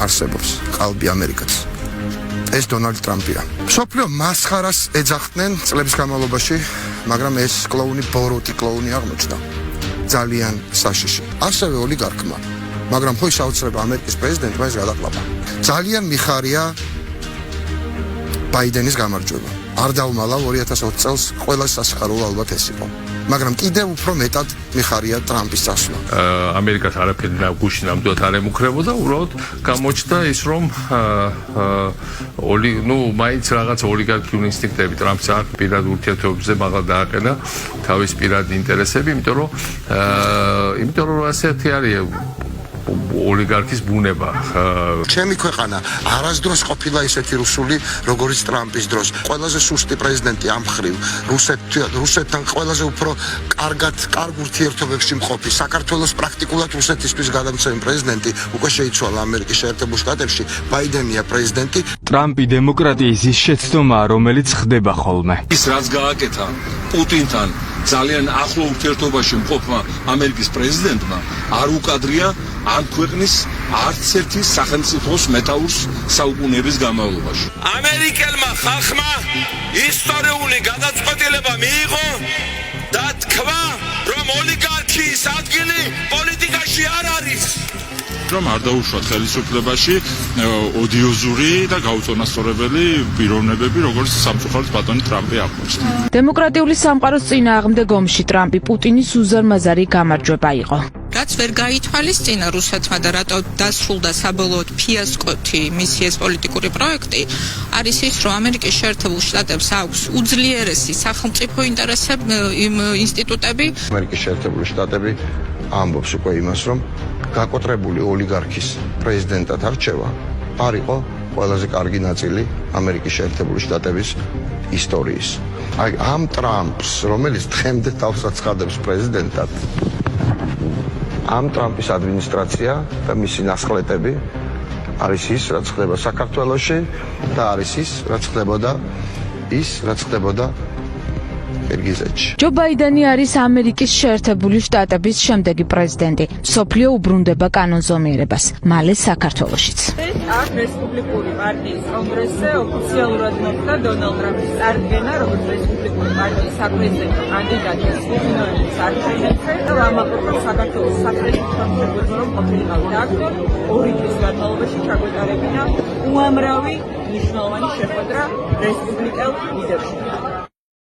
არსებობს ყალბი ამერიკაც. ეს დონალდ ტრამპია. მსოფლიო მასხარას ეძახდნენ წლების განმავლობაში, მაგრამ ეს კლოუნი ბოროტი კლოუნი აღმოჩნდა. ძალიან საშიში. ასევე ოლიგარქმა, მაგრამ ხო ის აუცილებლად ამერიკის პრეზიდენტმა ეს გადაყლაპა. ძალიან მიხარია ბაიდენის გამარჯვება. არ დავმალავ 2020 წელს ყველა სასიხარულო ალბათ ეს იყო. მაგრამ კიდევ უფრო მეტად მიხარია ტრამპის წასვლა. ამერიკას არაფერი გუშინ ნამდვილად არ ემუქრებოდა, უბრალოდ გამოჩნდა ის, რომ მაინც რაღაც ოლიგარქიული ინსტინქტები ტრამპს აქვს პირად ურთიერთობებზე მაღლა დააყენა თავის პირად ინტერესები, იმიტომ რომ ასეთი არის ოლიგარქის ბუნება. ჩემი ქვეყანა არასდროს ყოფილა ისეთი რუსული, როგორც ტრამპის დროს. ყველაზე სუსტი პრეზიდენტი ამ მხრივ, რუსეთთან ყველაზე უფრო კარგ ურთიერთობებში მყოფი. საქართველოს პრაქტიკულად რუსეთისთვის გადამცემი პრეზიდენტი უკვე შეიცვალა ამერიკის შეერთებულ შტატებში. ბაიდენია პრეზიდენტი. ტრამპი დემოკრატიის ის შეცდომაა, რომელიც ხდება ხოლმე. ის რაც გააკეთა პუტინთან ძალიან ახლო ურთიერთობაში მყოფმა ამერიკის პრეზიდენტმა არ უკადრია ამ ქვეყნის არც ერთი სახელმწიფოს მეტაურს საუკუნეების განმავლობაში. ამერიკელმა ხალხმა ისტორიული გადაწყვეტილება მიიღო და თქვა, რომ ოლიგარქიის ადგილი პოლიტიკაში არ არის. რომ არ დაუშვათ ხელისუფლებაში ოდიოზური და გაუწონასწორებელი პიროვნებები, როგორც სამწუხაროდ ბატონი ტრამპი აღმოჩნდა. დემოკრატიული სამყაროს წინააღმდეგ ომში ტრამპი პუტინის უზარმაზარი გამარჯვება იყო. რაც ვერ გაითვალისწინა რუსეთმა და რატო დასრულდა საბოლოოდ ფიასკოთი მისი ეს პოლიტიკური პროექტი, არის ის, რომ ამერიკის შეერთებულ შტატებს აქვს უძლიერესი სახელმწიფო ინსტიტუტები. ამერიკის შეერთებული შტატები ამბობს უკვე იმას, რომ გაკოტრებული ოლიგარქის პრეზიდენტად არჩევა არ იყო ყველაზე კარგი ნაწილი ამერიკის შეერთებული შტატების ისტორიის. აი ამ ტრამპს, რომელიც დღემდე თავს აცხადებს პრეზიდენტად, ამ ტრამპის ადმინისტრაცია და მისი ნასყლეტები არის ის, რაც ხდება საქართველოში და არის ის, რაც ხდებოდა კირგიზეთში. ჯო ბაიდენი არის ამერიკის შეერთებული შტატების შემდეგი პრეზიდენტი. მსოფლიო უბრუნდება კანონზომიერებას, მალე საქართველოშიც. აქ რესპუბლიკური პარტიის კონგრესზე ოფიციალურად მოხდა დონალდ ტრამპის წარდგენა, როგორც რესპუბლიკური პარტიის საპრეზიდენტო კანდიდატი ნოემბრის არჩევნებზე და ამაყობდა საქართველოს სახელმწიფო რომ ყოფილიყავდა აქ 2 წლის განმავლობაში ჩაგვეტარებინა უამრავი მნიშვნელოვანი შეხვედრა რესპუბლიკელ ლიდერებთან.